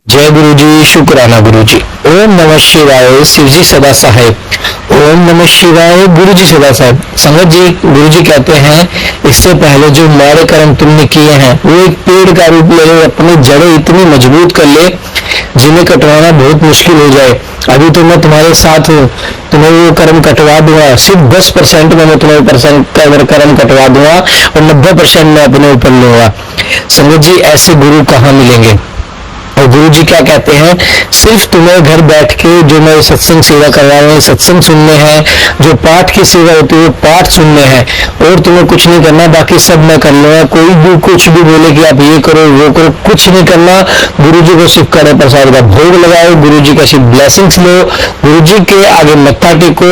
जय गुरु जी, शुक्राना गुरु जी। ओम नमः शिवाय, शिव जी सदा सहाय। ओम नमः शिवाय, गुरु जी सदा साहेब। संगत जी, गुरु जी कहते हैं इससे पहले जो माड़े कर्म तुमने किए हैं वो एक पेड़ का रूप ले ले, अपनी जड़ें इतनी मजबूत कर ले जिन्हें कटवाना बहुत मुश्किल हो जाए। अभी तो मैं तुम्हारे साथ हूँ, तुम्हें वो कर्म कटवा दूंगा। सिर्फ 10% में मैं तुम्हें कर्म कटवा दूंगा और 90% मैं अपने ऊपर लूंगा। संगत जी, ऐसे गुरु कहाँ मिलेंगे? और गुरु जी क्या कहते हैं, सिर्फ तुम्हें घर बैठ के जो मैं सत्संग सेवा करवा रहे हैं सत्संग सुनने हैं, जो पाठ की सेवा होती है वो पाठ सुनने हैं, और तुम्हें कुछ नहीं करना, बाकी सब मैं कर लूंगा। कोई भी कुछ भी बोले कि आप ये करो वो करो, कुछ नहीं करना। गुरु जी को सिर्फ कड़े प्रसाद का भोग लगाओ, गुरु जी का सिर्फ ब्लेसिंग्स लो, गुरु जी के आगे मत्था टेको,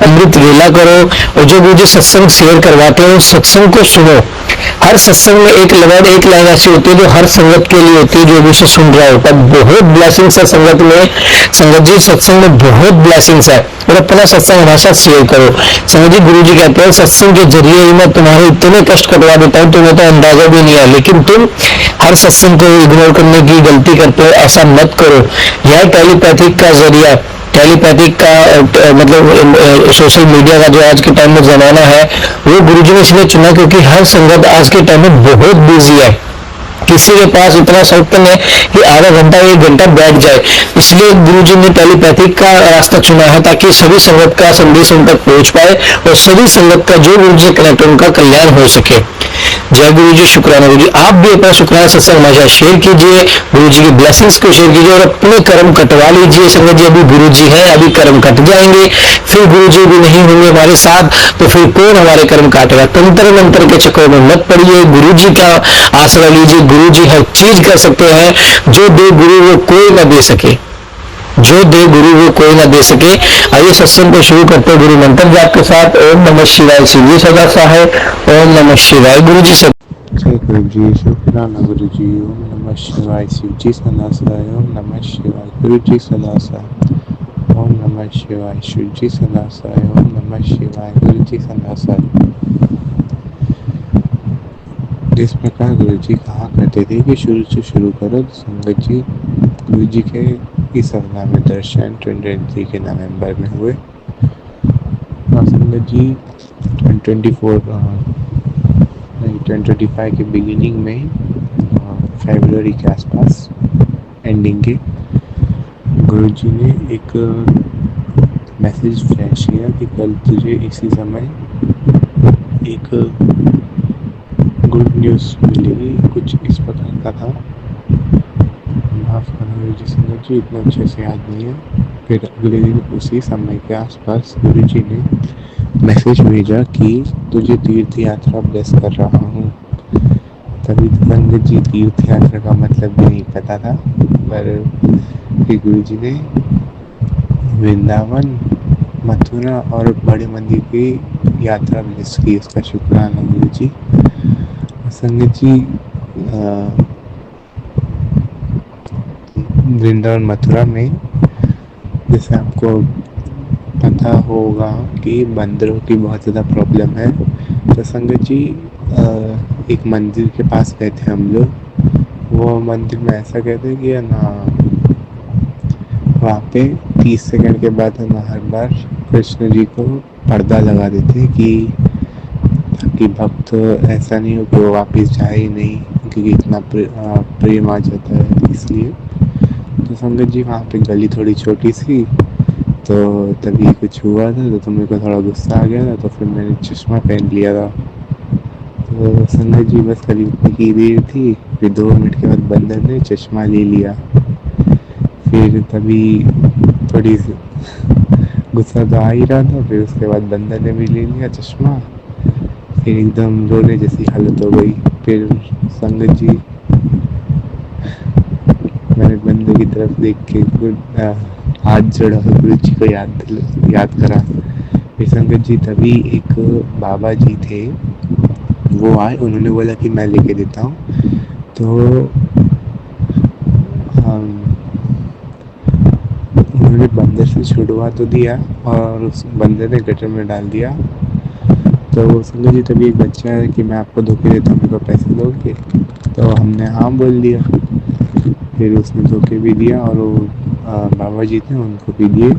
अमृत वेला करो, और जो गुरु जी सत्संग शेयर करवाते हैं उस सत्संग को सुनो। हर सत्संग में एक लाइन ऐसी होती है जो हर संगत के लिए होती है, जो भी उसे सुन रहा होता है। बहुत ब्लेसिंग्स है संगत में। संगत जी, सत्संग में बहुत ब्लेसिंग्स है, और अपना सत्संग हमेशा शेयर करो। संगत जी, गुरु जी कहते हैं सत्संग के जरिए ही मैं तुम्हारे इतने कष्ट कटवा देता हूँ, तुम्हें तो अंदाजा भी नहीं है, लेकिन तुम हर सत्संग को इग्नोर करने की गलती करते हो। ऐसा मत करो। यह टेलीपैथिक का जरिया, टेलीपैथिक का मतलब सोशल मीडिया का जो आज के टाइम में जमाना है, वो गुरुजी ने इसलिए चुना क्योंकि हर संगत आज के टाइम में बहुत बिजी है। किसी के पास इतना शौक है कि आधा घंटा 1 घंटा बैठ जाए, इसलिए गुरुजी ने टेलीपैथिक का रास्ता चुना है ताकि सभी संगत का संदेश उन तक पहुंच पाए और सभी संगत का जो गुरुजी से कनेक्ट उनका कल्याण हो सके। जय गुरु जी, शुक्राना गुरु जी। आप भी अपना शुक्राना सत्संग हमारे शेयर कीजिए, गुरु जी की ब्लेसिंग्स को शेयर कीजिए और अपने कर्म कटवा लीजिए। संगत जी, अभी गुरु जी हैं, अभी कर्म कट जाएंगे, फिर गुरु जी भी नहीं होंगे हमारे साथ, तो फिर कौन हमारे कर्म काटेगा? तंत्र मंत्र के चक्कर में मत पड़िए, गुरु जी का आसरा लीजिए। गुरु जी हर चीज कर सकते हैं, जो दे गुरु वो कोई न दे सके, जो दे गुरु वो कोई ना दे सके। आइए सत्संग को शुरू करते हैं गुरु मंत्र जाप के साथ। ओम नमः शिवाय, शिव जी सदा सहाय। ओम नमः शिवाय, गुरु जी से। जय गुरु जी, शुक्राना गुरु जी। ओम नमः शिवाय, शिव जी सदा सहाय। ओम नमः शिवाय, गुरु जी सदा सहाय। ओम नमः शिवाय, शिव जी सदा सहाय। ओम नमः शिवाय, गुरु जी सदा सहाय। इस प्रकार गुरु जी कहा करते थे कि शुरू से शुरू करो। संगत जी, गुरु जी के इस अवतार में दर्शन 2023 के नवंबर में हुए, और संगत जी 2025 के बिगिनिंग में, फरवरी के आसपास एंडिंग के, गुरु जी ने एक मैसेज फ्लैश किया कि कल तुझे इसी समय एक गुड न्यूज़ मिलेगी। कुछ इस प्रकार का था। माफ़ करना जी संगत जी, इतना अच्छे से याद नहीं है। फिर अगले दिन उसी समय के आसपास गुरु जी ने मैसेज भेजा कि तुझे तीर्थ यात्रा ब्लेस कर रहा हूँ। तभी संगत जी तीर्थ यात्रा का मतलब भी नहीं पता था, पर फिर गुरु जी ने वृंदावन, मथुरा और बड़े मंदिर की यात्रा ब्लेस की। उसका शुक्राना गुरु जी। संगत जी, वृंदावन मथुरा में जैसे आपको पता होगा कि बंदरों की बहुत ज़्यादा प्रॉब्लम है, तो संगत जी एक मंदिर के पास गए थे हम लोग। वो मंदिर में ऐसा कहते हैं कि ना वहाँ पे 30 सेकंड के बाद हम हर बार कृष्ण जी को पर्दा लगा देते हैं कि भक्त ऐसा नहीं हो कि वो वापस जाए ही नहीं, क्योंकि इतना प्रेम आ जाता है इसलिए। तो संगत जी वहाँ पे गली थोड़ी छोटी सी, तो तभी कुछ हुआ था, तो मेरे को थोड़ा गुस्सा आ गया था, तो फिर मैंने चश्मा पहन लिया था। तो संगत जी बस खरीदने की देर थी, फिर 2 मिनट के बाद बंदर ने चश्मा ले लिया। फिर तभी थोड़ी गुस्सा तो आ ही रहा था, फिर उसके बाद बंदर ने भी ले लिया चश्मा। फिर एकदम रोने जैसी हालत हो गई। फिर संगत जी, मैंने बंदर की तरफ देख के हाथ जोड़ा, गुरु जी को याद करा। फिर संगत जी तभी एक बाबा जी थे, वो आए, उन्होंने बोला कि मैं लेके देता हूँ। तो उन्होंने बंदर से छुड़वा तो दिया और उस बंदर ने गटर में डाल दिया। तो संगत जी तभी एक बच्चा है कि मैं आपको धोखे देता हूँ, मेरे को पैसे दोगे? तो हमने हाँ बोल दिया। फिर उसने धोखे भी दिया और वो बाबा जी थे उनको भी दिए।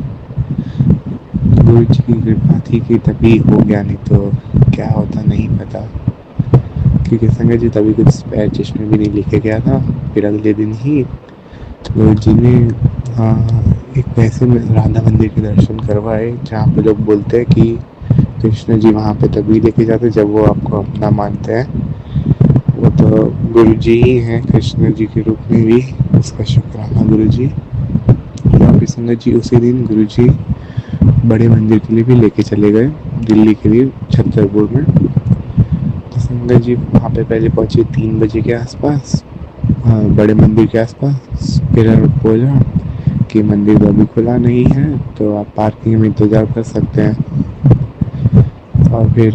गुरु जी की कृपा थी कि तभी हो गया, नहीं तो क्या होता नहीं पता। क्योंकि संगत जी तभी कुछ पैर चश्मे भी नहीं लेके गया था। फिर अगले दिन ही गुरु जी ने एक ऐसे में राधा मंदिर के दर्शन करवाए जहाँ पे लोग बोलते हैं कि कृष्ण जी वहाँ पे तभी लेके जाते जब वो आपको अपना मानते हैं। वो तो गुरु जी ही हैं कृष्ण जी के रूप में भी, उसका शुक्राना गुरु जी। और संगत जी उसी दिन गुरु जी बड़े मंदिर के लिए भी लेके चले गए, दिल्ली के लिए, छतरपुर में। तो संगत जी वहाँ पे पहले पहुँचे 3 बजे के आसपास, बड़े मंदिर के आसपास। फिर बोला कि मंदिर तो अभी खुला नहीं है, तो आप पार्किंग में इंतज़ार कर सकते हैं। और फिर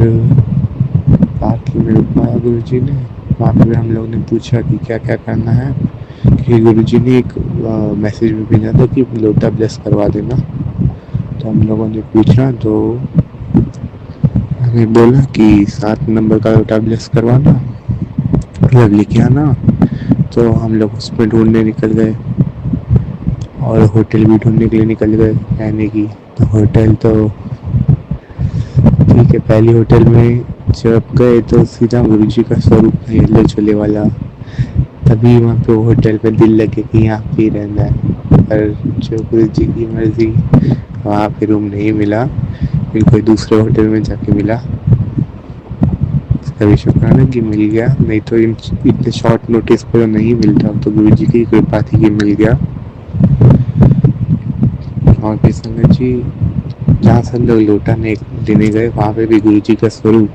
पार्किंग में रुकवाया गुरु जी ने। वहाँ पे हम लोग ने पूछा कि क्या क्या करना है, कि गुरु जी ने एक मैसेज भी भेजा था कि लोटा ब्लेस करवा देना। तो हम लोगों ने पूछा तो हमें बोला कि 7 नंबर का लोटा ब्लेस करवाना, मतलब लिखे आना। तो हम लोग उसमें ढूंढने निकल गए और होटल भी ढूंढने के लिए निकल गए रहने की। तो होटल तो ठीक है, पहली होटल में जब गए तो सीधा गुरु जी का स्वरूप येलो छोले वाला। तभी वहाँ पे होटल पे दिल लगे कि यहाँ पे ही रहना है। पर जो गुरु जी की मर्जी, वहाँ पे रूम नहीं मिला, फिर कोई दूसरे होटल में जाके मिला। उसका भी शुक्राना कि मिल गया, नहीं तो इतने शॉर्ट नोटिस पर नहीं मिलता। तो गुरु जी की कृपा थी कि मिल गया। और फिर संगत जी जहाँ से हम लोग लोटा लेने गए वहाँ पे भी गुरु जी का स्वरूप,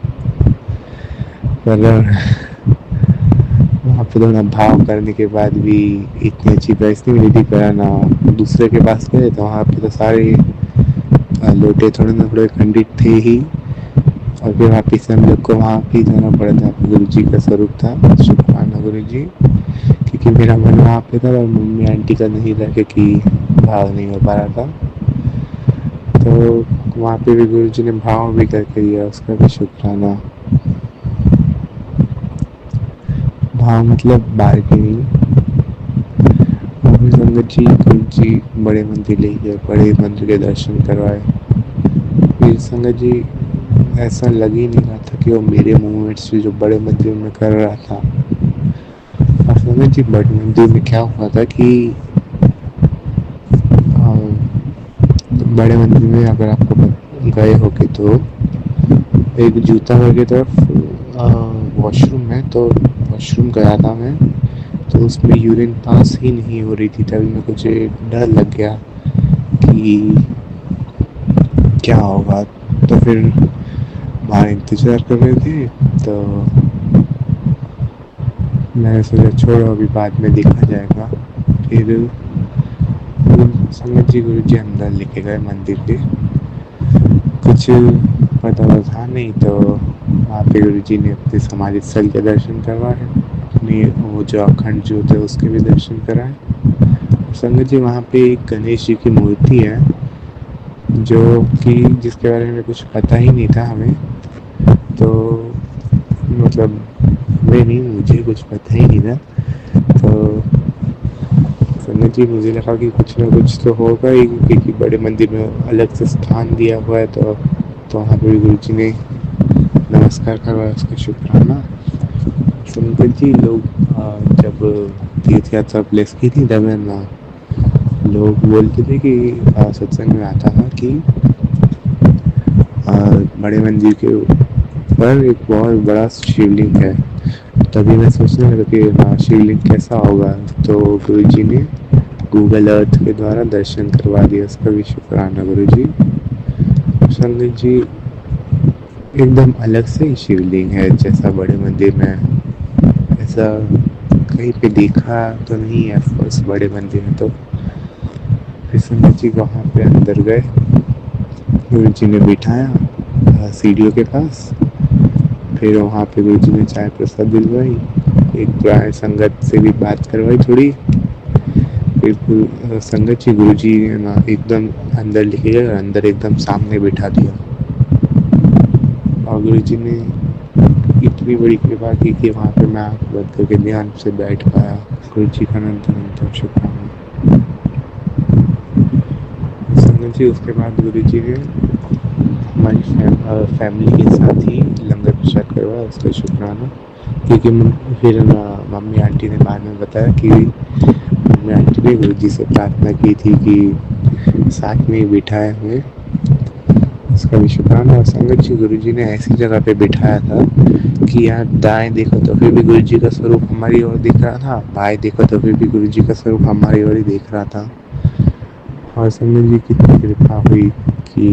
पर वहाँ पे थोड़ा भाव करने के बाद भी इतनी अच्छी प्राइस नहीं मिली थी। पर ना दूसरे के पास गए तो वहाँ पे तो सारे लोटे थोड़े ना थोड़े खंडित थे ही। और फिर वापिस से हम लोग को वहाँ पे जाना पड़ा था। गुरु जी का स्वरूप था, शुक्राना गुरु जी। क्योंकि मेरा मन वहाँ पे था और मम्मी आंटी का नहीं था, क्योंकि भाव नहीं हो पा रहा था। तो वहाँ पे भी गुरु जी ने भाव भी करके दिया, उसका भी शुक्राना। भाव मतलब बार्गेनिंग। संगत जी गुरु जी बड़े मंदिर ले गए, बड़े मंदिर के दर्शन करवाए। फिर संगत जी ऐसा लग ही नहीं रहा था कि वो मेरे मूवमेंट्स जो बड़े मंदिर में कर रहा था। और संगत जी बड़े मंदिर में क्या हुआ था कि बड़े मंदिर में अगर आपको गए होगे तो एक जूता की तरफ वॉशरूम है, तो वॉशरूम गया था मैं, तो उसमें यूरिन पास ही नहीं हो रही थी। तभी मेरे को डर लग गया कि क्या होगा। तो फिर बाहर इंतज़ार कर रहे थे, तो मैंने सोचा छोड़ो अभी बाद में देखा जाएगा। फिर संगत जी गुरु जी अंदर लेके गए मंदिर के। कुछ पता तो था नहीं, तो वहाँ पे गुरु जी ने अपने समाधि स्थल के दर्शन करवाए, अपनी वो जो अखंड ज्योत है उसके भी दर्शन कराए। संगत जी वहाँ पे एक गणेश जी की मूर्ति है, जो कि जिसके बारे में कुछ पता ही नहीं था हमें। तो मतलब हमें नहीं, मुझे कुछ पता ही नहीं था। तो संगत जी मुझे लगा कि कुछ ना कुछ तो होगा ही, क्योंकि बड़े मंदिर में अलग से स्थान दिया हुआ है। तो वहाँ पे गुरु जी ने नमस्कार करवाया, उसका शुक्राना। संगत जी लोग जब तीर्थ यात्रा प्लेस की थी तब ना लोग बोलते थे कि सत्संग में आता था कि बड़े मंदिर के ऊपर एक बहुत बड़ा शिवलिंग है। तभी मैं सोचने लगा कि शिवलिंग कैसा होगा। तो गुरु जी ने गूगल अर्थ के द्वारा दर्शन करवा दिया, उसका भी शुक्राना गुरु जी। संगत जी एकदम अलग से ही शिवलिंग है, जैसा बड़े मंदिर में ऐसा कहीं पे देखा तो नहीं है ऑफकोर्स बड़े मंदिर में। तो फिर संगत जी वहाँ पे अंदर गए, गुरु जी ने बिठाया सीढ़ियों के पास। फिर वहाँ पे गुरु जी ने चाय प्रसाद दिलवाई, एक पुराने संगत से भी बात करवाई थोड़ी। फिर संगत जी गुरु जी ने ना एकदम अंदर लेके गए और अंदर एकदम सामने बिठा दिया। और गुरु जी ने इतनी बड़ी कृपा की कि वहाँ पे मैं आँख बंद करके ध्यान से बैठ पाया। गुरु जी का अनंत अनंत शुक्राना। संगत जी उसके बाद गुरु जी ने हमारी फैमिली के साथ ही लंगर प्रसाद करवाया, उसका शुक्राना। क्योंकि फिर मम्मी आंटी ने बाद में बताया कि मम्मी आंटी ने गुरु जी से प्रार्थना की थी कि साथ में ही बिठाए हुए, उसका भी शुक्राना। और संगत जी गुरु जी ने ऐसी जगह पे बिठाया था कि यहाँ दाएं देखो तो फिर भी गुरु जी का स्वरूप हमारी ओर दिख रहा था, बाएं देखो तो फिर भी गुरु जी का स्वरूप हमारी ओर ही देख रहा था। और संगत जी कितनी कृपा हुई कि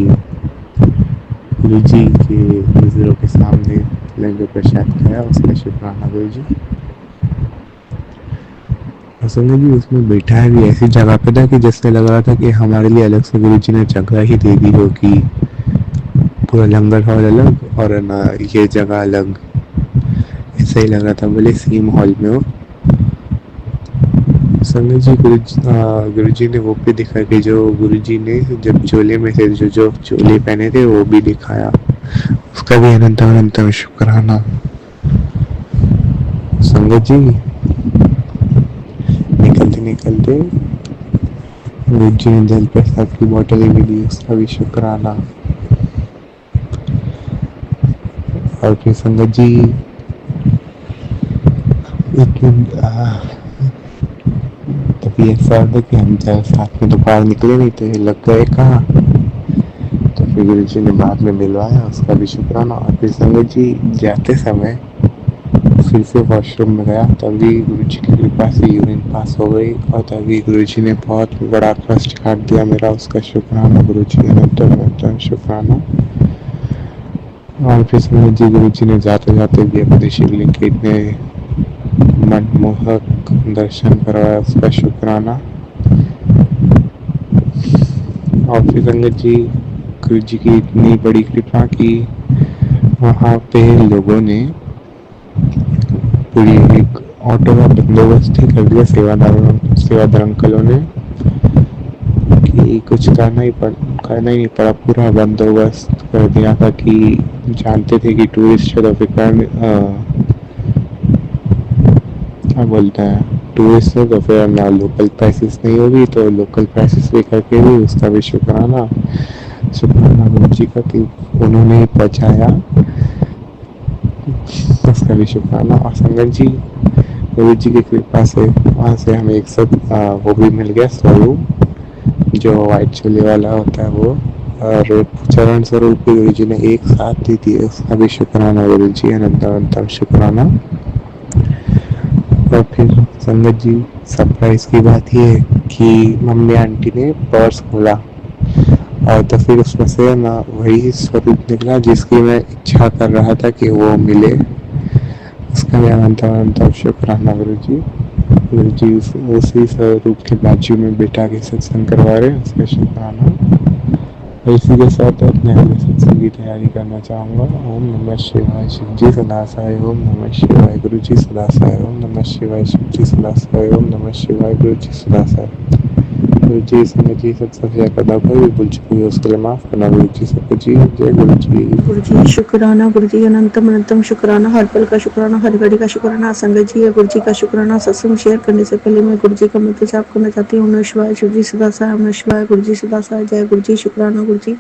गुरु जी के नजरों के सामने लंगर प्रसाद खाया, उसका शुक्राना गुरु जी। और संगत जी उसमें बैठाया भी ऐसी जगह पे था कि जैसे लग रहा था कि हमारे लिए अलग से गुरु जी ने जगह ही दे दी हो, कि पूरा लंगर हॉल अलग और ना ये जगह अलग, ऐसा ही लग रहा था, भले सेम हॉल में हो। संगत जी गुरु जी ने वो भी दिखा कि जो गुरु जी ने जब चोले में थे, जो चोले पहने थे वो भी दिखाया, उसका भी अनंत अनंत शुक्राना। संगत जी निकलते निकलते गुरु जी ने जल प्रसाद की बोतलें भी दी, उसका भी शुक्राना। और फिर संगत जी तभी ऐसा था कि हम जब साथ में दोपहर निकले नहीं थे, लग गए कहाँ, तो फिर गुरु जी ने बाद में मिलवाया, उसका भी शुक्राना। और फिर संगत जी जाते समय फिर से वॉशरूम में गया, तभी गुरु जी की कृपा से यूरिन पास हो गई, और तभी गुरु जी ने बहुत बड़ा कष्ट काट दिया मेरा, उसका शुक्राना गुरु जी, अनंत अनंत शुक्राना। और फिर संगत जी गुरु जी ने जाते जाते भी अपने शिवलिंग के इतने मनमोहक दर्शन करवाया, उसका शुक्राना। और फिर संगत जी गुरु जी की इतनी बड़ी कृपा की वहाँ पे लोगों ने पूरी एक ऑटो का बंदोबस्त ही कर दिया, सेवादार अंकलों ने, कि कुछ करना ही नहीं पड़ा, पूरा बंदोबस्त कर दिया था। कि जानते थे कि टूरिस्ट है तो फिर क्या बोलते हैं, टूरिस्ट है तो फिर ना लोकल प्राइसेस नहीं होगी, तो लोकल प्राइसेस भी करके भी उसका भी शुक्राना गुरु जी का कि उन्होंने पहुँचाया, उसका भी शुक्राना। और संगत जी गुरु जी की कृपा से वहाँ से हमें एक सब वो भी मिल गया स्वरूप, जो वाइट चोले वाला होता है वो, और चरण स्वरूप भी गुरु जी ने एक साथ दी थी, उसका भी शुक्राना गुरु जी, अनंत अनंत शुक्राना। और फिर संगत जी सरप्राइज की बात ये है कि मम्मी आंटी ने पर्स खोला, और तो फिर उसमें से ना वही स्वरूप निकला जिसकी मैं इच्छा कर रहा था कि वो मिले, उसका भी अनंत अनंत शुक्राना गुरु जी। गुरु जी उसी स्वरूप के बाजू में बैठा के सत्संग करवा रहे हैं, उसका शुक्राना। और इसी के साथ अपने अगले सत्संग की तैयारी करना चाहूँगा। ओम नमः शिवाय, शिव जी सदा सहाय। ओम नमः शिवाय, गुरु जी सदा सहाय। ओम नमः शिवाय, शिव जी सदा सहाय। ओम नमः शिवाय, गुरु जी सदा सहाय। गुरु जी संगत जी सत्संग करना कोई भी भूल चुकी है उसके लिए माफ करना गुरु जी सबको जी। जय गुरु जी। गुरु जी शुक्राना, गुरु जी अनंतम अनंतम शुक्राना, हर पल का शुक्राना, हर घड़ी का शुक्राना। संगत जी गुरु जी का शुक्राना। सत्संग शेयर करने से पहले मैं गुरु जी का मंत्र जाप करना चाहती हूँ। नमः शिवाय, शिव जी सदा सहाय। नमः शिवाय, गुरु जी सदा सहाय। जय गुरु जी, शुक्राना गुरु जी।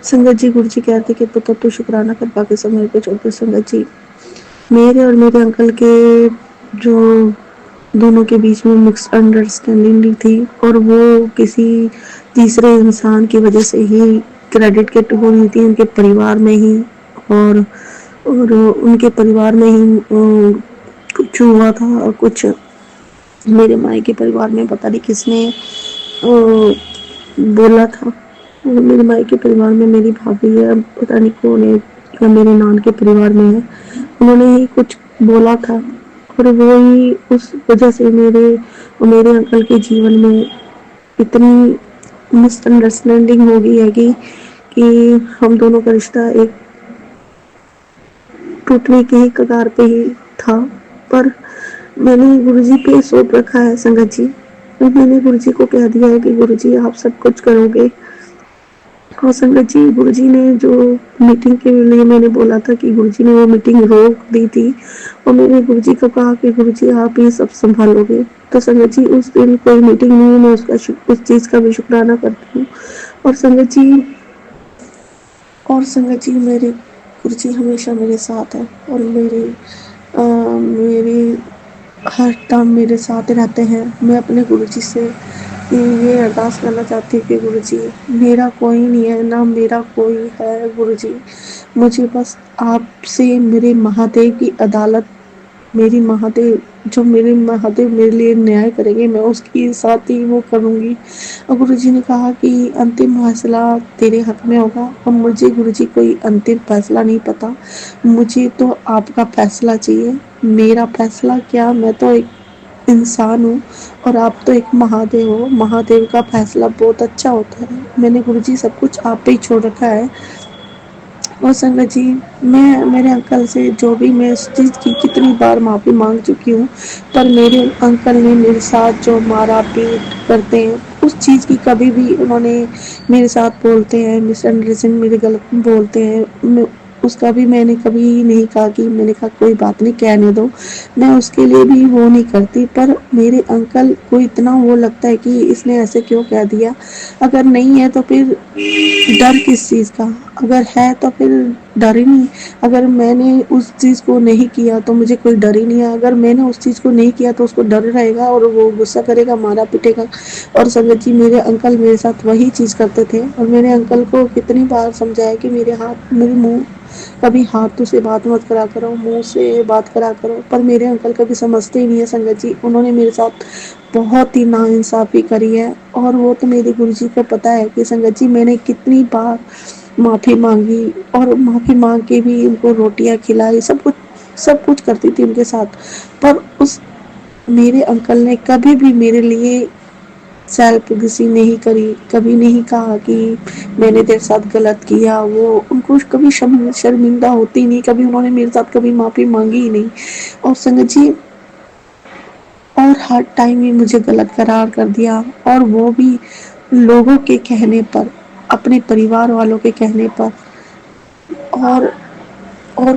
संगत जी गुरु जी कहते कि पुत्र तू शुक्राना कर, बाकी समय पे छोड़ दे। संगत जी मेरे और मेरे अंकल के जो दोनों के बीच में मिक्स अंडरस्टैंडिंग थी, और वो किसी तीसरे इंसान की वजह से ही क्रेडिट किट हो रही थी, उनके परिवार में ही, और उनके परिवार में ही कुछ हुआ था, और कुछ मेरे माई के परिवार में पता नहीं किसने बोला था। और मेरे माई के परिवार में मेरी भाभी है, पता नहीं कौन है, या मेरे नान के परिवार में है, उन्होंने ही कुछ बोला था, और वो ही उस वजह से मेरे अंकल के जीवन में इतनी मिसअंडरस्टैंडिंग हो गई है कि हम दोनों का रिश्ता एक टूटने के ही कगार पे ही था। पर मैंने गुरुजी पे सौंप रखा है संगत जी, और मैंने गुरुजी को कह दिया है कि गुरुजी आप सब कुछ करोगे, और संगत जी गुरुजी ने जो मीटिंग के लिए मैंने बोला था कि गुरुजी ने वो मीटिंग रोक दी थी और मैंने गुरुजी को कहा कि गुरुजी आप ही सब संभालोगे। तो संगत जी उस दिन कोई मीटिंग नहीं हुई, मैं उस चीज़ का भी शुक्राना करती हूँ। और संगत जी मेरे गुरुजी हमेशा मेरे साथ है और मेरे हर टाइम मेरे साथ रहते हैं। मैं अपने गुरुजी से ये अरदास करना चाहती हूँ कि गुरुजी मेरा कोई नहीं है, ना मेरा कोई है गुरुजी, मुझे बस आपसे मेरे महादेव की अदालत, मेरे महादेव मेरे लिए न्याय करेंगे, मैं उसके साथ ही वो करूँगी। और गुरुजी ने कहा कि अंतिम फैसला तेरे हक में होगा और मुझे गुरुजी कोई अंतिम फैसला नहीं पता, मुझे तो आपका फैसला चाहिए। मेरा फैसला क्या, मैं तो एक इंसान हूँ और आप तो एक महादेव हो। महादेव का फैसला बहुत अच्छा होता है। मैंने गुरुजी सब कुछ आप पे ही छोड़ रखा है। और संगत जी मैं मेरे अंकल से जो भी मैं इस चीज़ की कितनी बार माफ़ी मांग चुकी हूँ, पर मेरे अंकल ने मेरे साथ जो मारा पीट करते हैं उस चीज़ की कभी भी उन्होंने मेरे साथ बोलते हैं मिसअंडरस्टैंडिंग मेरे गलत बोलते हैं, उसका भी मैंने कभी नहीं कहा कि मैंने कहा कोई बात नहीं कहने दो, मैं उसके लिए भी वो नहीं करती। पर मेरे अंकल को इतना वो लगता है कि इसने ऐसे क्यों कह दिया, अगर नहीं है तो फिर डर किस चीज़ का, अगर है तो फिर डर ही नहीं। अगर मैंने उस चीज़ को नहीं किया तो मुझे कोई डर ही नहीं है, अगर मैंने उस चीज़ को नहीं किया तो उसको डर रहेगा और वो गुस्सा करेगा, मारा पीटेगा। और संगत जी मेरे अंकल मेरे साथ वही चीज़ करते थे और मेरे अंकल को कितनी बार समझाया कि मेरे मुँह कभी हाथों से बात मत करा करो, मुँह से बात करा करो, पर मेरे अंकल कभी समझते ही नहीं है संगत जी। उन्होंने मेरे साथ बहुत ही नाइंसाफ़ी करी है और वो तो मेरे गुरुजी को पता है कि संगत जी मैंने कितनी बार माफ़ी मांगी और माफ़ी मांग के भी उनको रोटियां खिलाई, सब कुछ करती थी उनके साथ। पर उस मेरे अंकल ने कभी भी मेरे लिए सेल्फ किसी नहीं करी, कभी नहीं कहा कि मैंने तेरे साथ गलत किया, वो उनको कभी शर्मिंदा होती नहीं, कभी उन्होंने मेरे साथ कभी माफ़ी मांगी ही नहीं। और संगत जी और हर टाइम ही मुझे गलत करार कर दिया और वो भी लोगों के कहने पर, अपने परिवार वालों के कहने पर और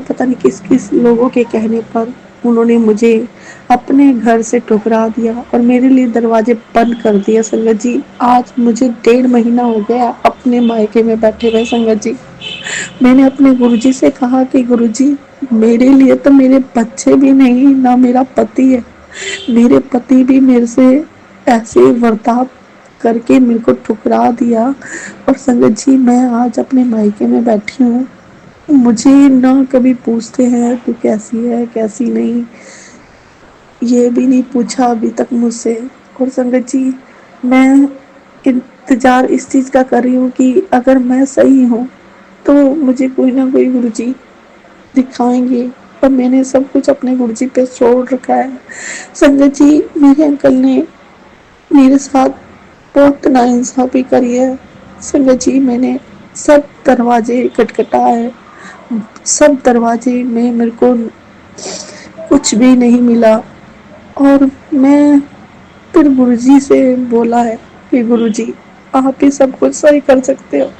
पता नहीं किस किस लोगों के कहने पर उन्होंने मुझे अपने घर से ठुकरा दिया और मेरे लिए दरवाजे बंद कर दिए। संगत जी आज मुझे 1.5 महीना हो गया अपने मायके में बैठे हुए। संगत जी मैंने अपने गुरुजी से कहा कि गुरुजी मेरे लिए तो मेरे बच्चे भी नहीं, ना मेरा पति है, मेरे पति भी मेरे से ऐसे बर्ताव करके मेरे को ठुकरा दिया। और संगत जी मैं आज अपने मायके में बैठी हूँ, मुझे ना कभी पूछते हैं तू कैसी है कैसी नहीं, ये भी नहीं पूछा अभी तक मुझसे। और संगत जी मैं इंतज़ार इस चीज़ का कर रही हूँ कि अगर मैं सही हूँ तो मुझे कोई ना कोई गुरुजी दिखाएंगे, और मैंने सब कुछ अपने गुरुजी पे छोड़ रखा है। संगत जी मेरे अंकल ने मेरे साथ बहुत नाइंसाफ़ी करी है। संगत जी मैंने सब दरवाजे खटखटाए, सब दरवाजे में मेरे को कुछ भी नहीं मिला और मैं फिर गुरुजी से बोला है कि गुरुजी आप ही सब कुछ सही कर सकते हो,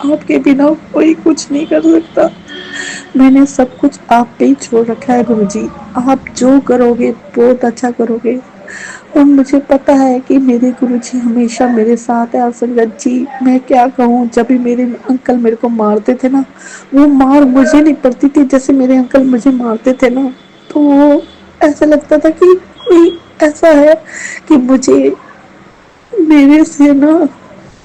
आपके बिना कोई कुछ नहीं कर सकता। मैंने सब कुछ आप पे ही छोड़ रखा है गुरुजी, आप जो करोगे बहुत अच्छा करोगे। और मुझे पता है कि मेरे गुरुजी हमेशा मेरे साथ है। और संगत जी मैं क्या कहूँ, जब भी मेरे अंकल मेरे को मारते थे ना, वो मार मुझे नहीं पड़ती थी, जैसे मेरे अंकल मुझे मारते थे ना तो वो ऐसा लगता था कि कोई ऐसा है कि मेरे से ना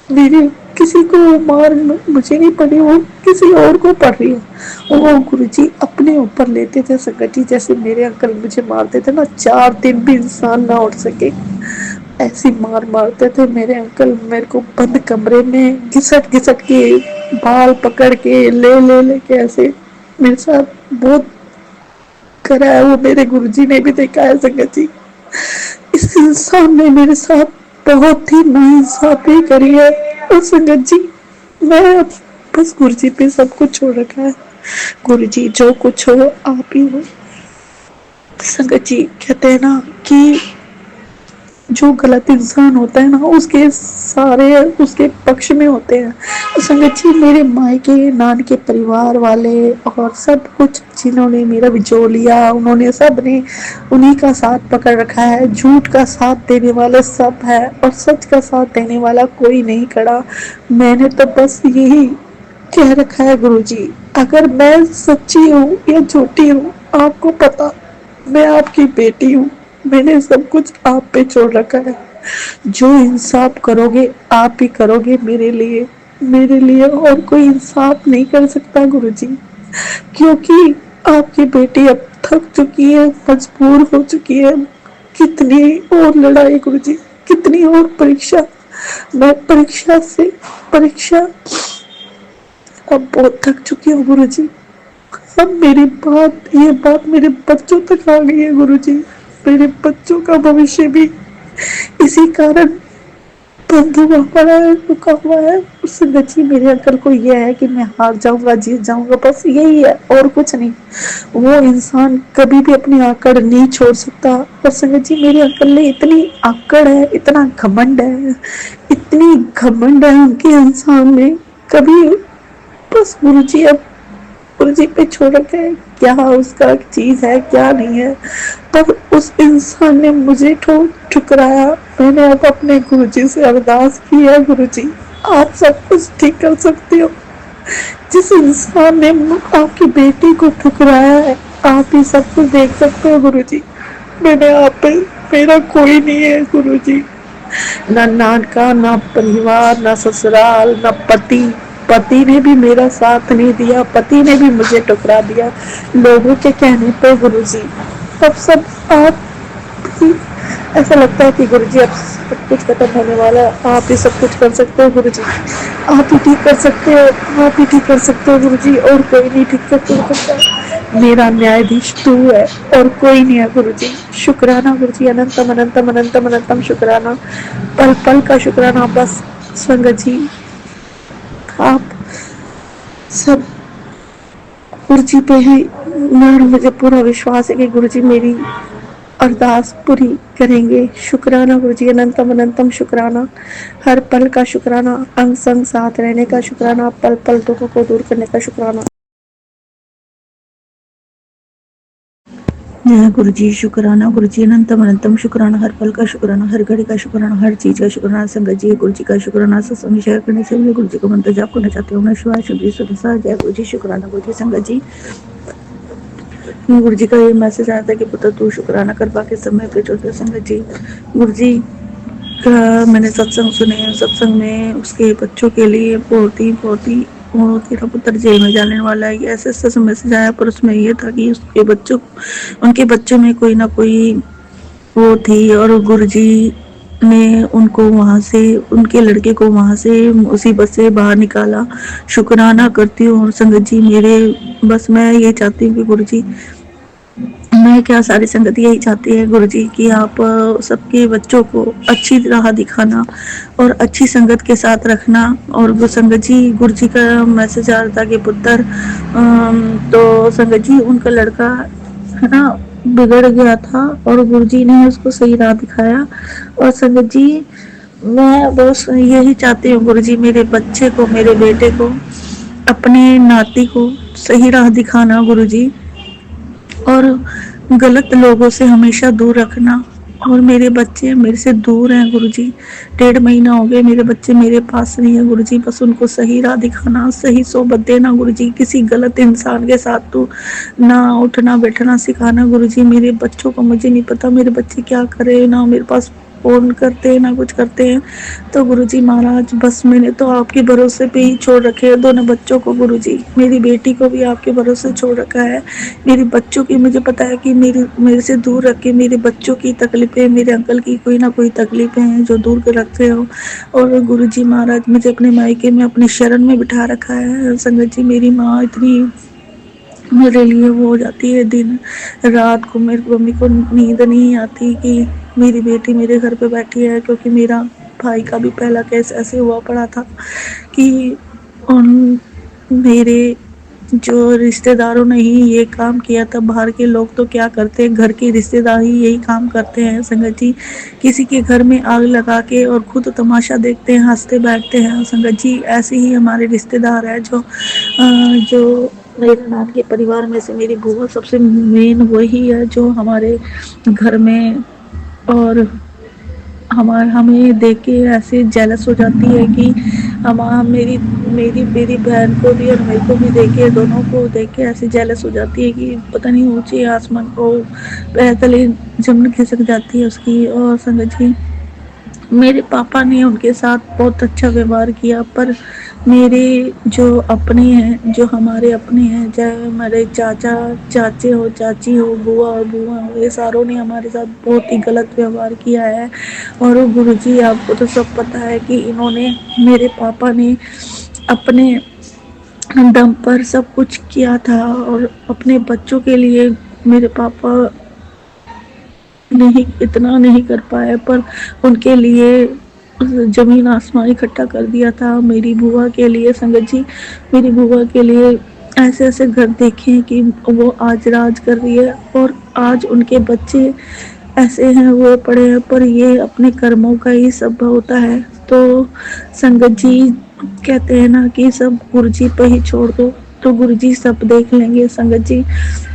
मेरे किसी को मार मुझे नहीं पड़ी, वो किसी और को पड़ रही है। और वो गुरुजी अपने ऊपर लेते थे संगत जी, जैसे मेरे अंकल मुझे मारते थे ना, 4 दिन भी इंसान ना उठ सके ऐसी मार मारते थे मेरे अंकल। मेरे को बंद कमरे में घिसट घिसट के बाल पकड़ के ले के ऐसे मेरे साथ बहुत करा है, वो मेरे गुरुजी ने भी देखा है संगत जी। इस इंसान ने मेरे साथ बहुत ही नाइंसाफी करी है। और संगत जी मैं अब बस गुरुजी पे सब कुछ छोड़ रखा है। गुरुजी जो कुछ हो आप ही हो। संगत जी कहते हैं ना कि जो गलत इंसान होता है ना उसके सारे उसके पक्ष में होते हैं। तो संगत जी मेरे मायके नानके परिवार वाले और सब कुछ जिन्होंने मेरा बिजो लिया उन्होंने सब ने उन्हीं का साथ पकड़ रखा है। झूठ का साथ देने वाले सब है और सच का साथ देने वाला कोई नहीं खड़ा। मैंने तो बस यही कह रखा है गुरुजी, अगर मैं सच्ची हूँ या झूठी हूँ आपको पता, मैं आपकी बेटी हूँ। मैंने सब कुछ आप पे छोड़ रखा है। जो इंसाफ करोगे आप ही करोगे मेरे लिए और कोई इंसाफ नहीं कर सकता गुरुजी, क्योंकि आपकी बेटी अब थक चुकी है, मजबूर हो चुकी है। कितनी और लड़ाई गुरुजी, कितनी और परीक्षा। मैं परीक्षा अब बहुत थक चुकी हूँ गुरुजी। अब ये बात मेरे बच्चों तक आ गई है गुरुजी। मेरे बच्चों का भविष्य भी इसी कारण बंद हुआ पड़ा है, रुका हुआ है। उससे बची मेरे अंकल को यह है कि मैं हार जाऊंगा जीत जाऊंगा, बस यही है और कुछ नहीं। वो इंसान कभी भी अपनी आकड़ नहीं छोड़ सकता। और संगत जी मेरे अंकल ने इतनी आकड़ है, इतना घमंड है, इतनी घमंड है उनके इंसान में। कभी बस गुरु जी अब गुरुजी पे छोड़ रखे है, क्या उसका चीज है क्या नहीं है। पर उस इंसान ने मुझे ठुकराया। मैंने अब अपने गुरुजी से अरदास की है, गुरुजी आप सब कुछ ठीक कर सकते हो। जिस इंसान ने आपकी बेटी को ठुकराया है आप ही सब कुछ देख सकते हो गुरुजी। मैंने आप पे, मेरा कोई नहीं है गुरुजी, ना नानका ना परिवार ना ससुराल ना पति। पति ने भी मेरा साथ नहीं दिया, पति ने भी मुझे ठुकरा दिया लोगों के कहने पे गुरुजी। अब सब आप ही, ऐसा लगता है कि गुरुजी अब सब कुछ खत्म होने वाला है। आप ही सब कुछ कर सकते हो गुरुजी, आप ही ठीक कर सकते हो, आप ही ठीक कर सकते हो गुरुजी, और कोई नहीं ठीक कर सकता। मेरा न्यायाधीश तू है और कोई नहीं है गुरुजी। शुक्राना गुरुजी, अनंतम अनंतम अनंतम अनंतम शुक्राना, पल पल का शुक्राना। बस संगत जी आप सब गुरुजी पे ही मुझे पूरा विश्वास है कि गुरुजी मेरी अरदास पूरी करेंगे। शुक्राना गुरुजी, अनंतम अनंतम शुक्राना, हर पल का शुक्राना, अंग संग साथ रहने का शुक्राना, पल पल दुखों को दूर करने का शुक्राना। जय गुरु जी, शुक्राना गुरु जी, अनंतम अनंतम शुक्राना, हर पल का शुक्राना, हर घड़ी का शुक्राना, हर चीज का शुक्राना। संगत जी गुरु जी का शुक्राना, सत्संग शेयर करने से मैं गुरु जी को मंत्र जाप करना चाहती हूँ। मैं शिवाय शुभ सुरसा। जय गुरु जी, शुक्राना गुरु जी। संगत जी गुरु जी का ये मैसेज आया था कि पुत्र तू शुक्राना कर बाकी समय पे चलते। संगत जी गुरु जी का मैंने सत्संग सुने, सत्संग में उसके बच्चों के लिए बहुत ही वो तेरा पुत्र जेल में जाने वाला है, ये ऐसे ऐसे मैसेज आया। पर उसमें ये था कि उनके बच्चों में कोई ना कोई वो थी और गुरुजी ने उनको वहां से, उनके लड़के को वहां से मुसीबत से बाहर निकाला। शुक्राना करती हूँ। और संगत जी मेरे बस मैं ये चाहती हूँ कि गुरुजी, मैं क्या सारी संगत यही चाहती है गुरुजी कि आप सबके बच्चों को अच्छी राह दिखाना और अच्छी संगत के साथ रखना। और संगत जी गुरुजी का मैसेज आ रहा था कि पुत्र तो संगत जी उनका लड़का है ना बिगड़ गया था और गुरुजी ने उसको सही राह दिखाया। और संगत जी मैं बस यही चाहती हूँ गुरुजी, मेरे बच्चे को, मेरे बेटे को, अपने नाती को सही राह दिखाना गुरुजी, और गलत लोगों से हमेशा दूर रखना। और मेरे बच्चे मेरे से दूर हैं गुरुजी, 1.5 महीना हो गए मेरे बच्चे मेरे पास नहीं है गुरुजी। बस उनको सही राह दिखाना, सही सोबत देना गुरुजी, किसी गलत इंसान के साथ तो ना उठना बैठना सिखाना गुरुजी। मेरे बच्चों को मुझे नहीं पता मेरे बच्चे क्या करे, ना मेरे पास फोन करते हैं ना कुछ करते हैं। तो गुरुजी महाराज बस मैंने तो आपके भरोसे पे ही छोड़ रखे हैं दोनों बच्चों को गुरुजी। मेरी बेटी को भी आपके भरोसे छोड़ रखा है। मेरे बच्चों की मुझे पता है कि मेरे से दूर रख के मेरे बच्चों की तकलीफें, मेरे अंकल की कोई ना कोई तकलीफें हैं जो दूर कर रखते हो। और गुरुजी महाराज मुझे अपने मायके में अपने शरण में बिठा रखा है। संगत जी मेरी माँ इतनी मेरे लिए वो हो जाती है, दिन रात को मेरी मम्मी को नींद नहीं आती कि मेरी बेटी मेरे घर पे बैठी है। क्योंकि मेरा भाई का भी पहला केस ऐसे हुआ पड़ा था कि उन मेरे जो रिश्तेदारों ने ही ये काम किया था। बाहर के लोग तो क्या करते हैं, घर के रिश्तेदार ही यही काम करते हैं संगत जी। किसी के घर में आग लगा के और खुद तमाशा देखते हैं, हंसते बैठते हैं संगत जी। ऐसे ही हमारे रिश्तेदार है जो मेरे नान के परिवार में से मेरी बुआ सबसे मेन वही है जो हमारे घर में, और हमें देख के ऐसे जेलस हो जाती है कि हम मेरी मेरी मेरी बहन को भी और मेरे को भी देख के, दोनों को देख के ऐसे जेलस हो जाती है कि पता नहीं ऊंचे आसमान को पैर तले जमीन खिसक जाती है उसकी। और संगत जी, मेरे पापा ने उनके साथ बहुत अच्छा व्यवहार किया, पर मेरे जो अपने हैं, जो हमारे अपने हैं, चाहे हमारे चाचा चाचे हो, चाची हो, बुआ और बुआ हो, ये सारों ने हमारे साथ बहुत ही गलत व्यवहार किया है। और गुरुजी, आपको तो सब पता है कि इन्होंने, मेरे पापा ने अपने दम पर सब कुछ किया था, और अपने बच्चों के लिए मेरे पापा नहीं, इतना नहीं कर पाए, पर उनके लिए जमीन आसमान इकट्ठा कर दिया था। मेरी बुआ के लिए संगत जी, मेरी बुआ के लिए ऐसे ऐसे घर देखे हैं कि वो आज राज कर रही है, और आज उनके बच्चे ऐसे हैं, हुए पड़े हैं, पर ये अपने कर्मों का ही सब होता है। तो संगत जी, कहते हैं ना कि सब गुरुजी पे ही छोड़ दो, तो गुरुजी सब देख लेंगे संगत जी।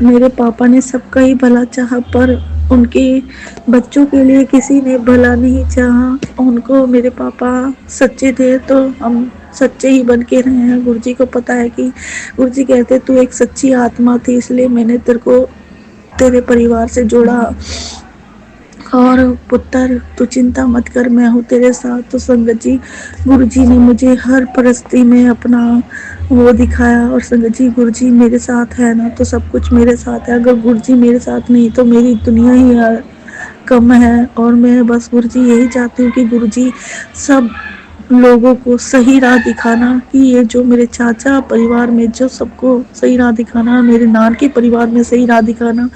मेरे पापा ने सबका ही भला चाहा, पर उनके बच्चों के लिए किसी ने भला नहीं चाहा। उनको, मेरे पापा सच्चे थे तो हम सच्चे ही बन के रहे हैं। गुरुजी को पता है कि गुरुजी कहते तू एक सच्ची आत्मा थी, इसलिए मैंने तेरे को तेरे परिवार से जोड़ा, और पुत्र तू चिंता मत कर, मैं हूँ तेरे साथ। तो संगत जी, गुरुजी ने मुझे हर परिस्थिति में अपना वो दिखाया, और संगत जी, गुरुजी मेरे साथ है ना तो सब कुछ मेरे साथ है। अगर गुरुजी मेरे साथ नहीं तो मेरी दुनिया ही कम है। और मैं बस गुरुजी यही चाहती हूँ कि गुरुजी सब लोगों को सही राह दिखाना, कि ये जो मेरे चाचा परिवार में जो सबको सही राह दिखाना, मेरे नान के परिवार में सही राह दिखाना,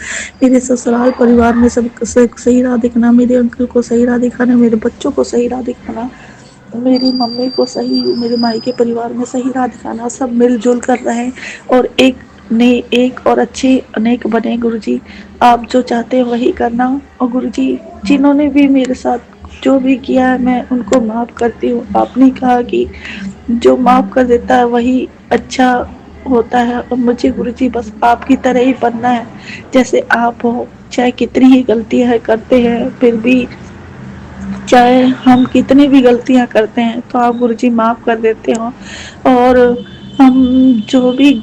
मेरे ससुराल परिवार में सब सही राह दिखाना, मेरे अंकल को सही राह दिखाना, मेरे बच्चों को सही राह दिखाना, मेरी मम्मी को सही, मेरे माई के परिवार में सही राह दिखाना। सब मिलजुल कर रहे और एक और अच्छे अनेक बने। गुरुजी, आप जो चाहते हैं वही करना। और गुरुजी, जिन्होंने भी मेरे साथ जो भी किया है मैं उनको माफ़ करती हूँ। आपने कहा कि जो माफ़ कर देता है वही अच्छा होता है, और मुझे गुरुजी बस आपकी तरह ही बनना है, जैसे आप हो। चाहे कितनी ही गलतियां करते हैं, फिर भी चाहे हम कितनी भी गलतियां करते हैं तो आप गुरुजी माफ़ कर देते हो। और हम जो भी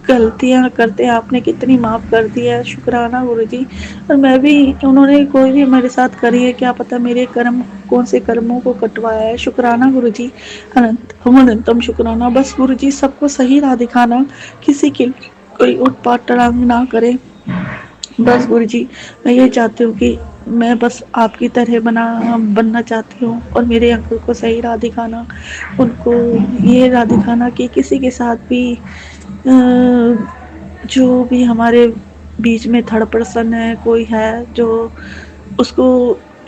गलतियां करते हैं आपने कितनी माफ़ कर दी है, शुक्राना गुरुजी। और मैं भी, उन्होंने कोई भी मेरे साथ करी है, क्या पता मेरे कर्म कौन से कर्मों को कटवाया है। शुक्राना गुरुजी, अनंतम शुक्राना। बस गुरुजी सबको सही राह दिखाना, किसी की कोई उत्पात टड़ांग ना करे। बस गुरुजी, मैं ये चाहती हूँ कि मैं बस आपकी तरह बनना चाहती हूँ, और मेरे अंकल को सही राह दिखाना, उनको ये राह दिखाना कि किसी के साथ भी जो भी हमारे बीच में थर्ड पर्सन है, कोई है जो, उसको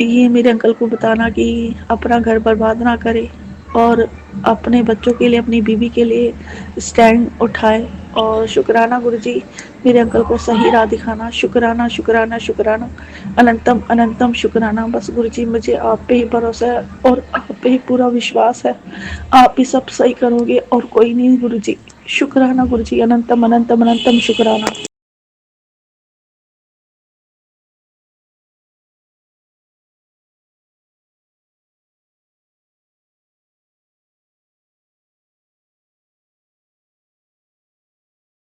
ये मेरे अंकल को बताना कि अपना घर बर्बाद ना करे, और अपने बच्चों के लिए, अपनी बीवी के लिए स्टैंड उठाए। और शुक्राना गुरुजी, मेरे अंकल को सही राह दिखाना। शुक्राना शुक्राना शुक्राना, अनंतम अनंतम शुक्राना। बस गुरुजी, मुझे आप पे ही भरोसा है और आप पे ही पूरा विश्वास है। आप ही सब सही करोगे और कोई नहीं गुरुजी। शुक्राना गुरुजी, अनंतम अनंतम अनंतम शुक्राना।